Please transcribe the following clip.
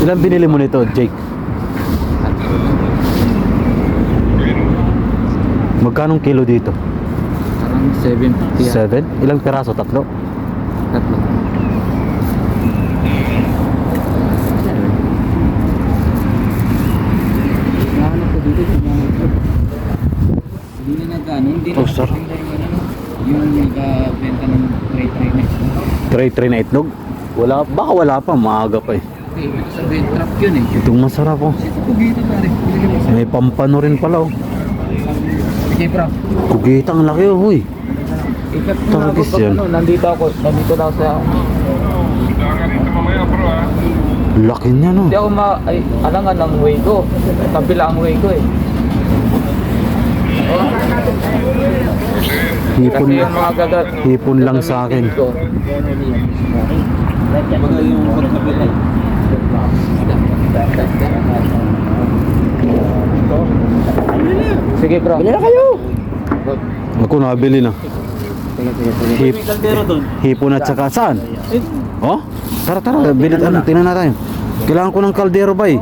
Ilan binili mo nito, Jake? Magkanong kilo dito? Parang 750 yan. 7? Ilang piraso? Tatlo? Tatlo. Nahanap ko dito, hindi na nagkano, hindi na Oh, sir. yung nagbenta ng tray na ito. Tray na itlog? Wala, baka wala pa, maaga pa eh. Okay, sa bed trap yun eh. Itong masarap oh. Ito kugito na rin. May pampano rin pala oh. Okay, bro. Kugitang laki oh, huy. Ikat mo na Targis ako yan. ano, nandito lang sa... Laki niya no. Hindi ako alangan ng way ko. Kabila ang way ko eh. Hipon, Kasi yung mga gagat. hipon lang sa akin. Baga yung pagkabila eh. Sige bro. Bili na kayo. Ako nabili na. Hip, hipon at saka saan? Oh? Tara, bili, tingnan natin. Kailangan ko ng kaldero ba eh.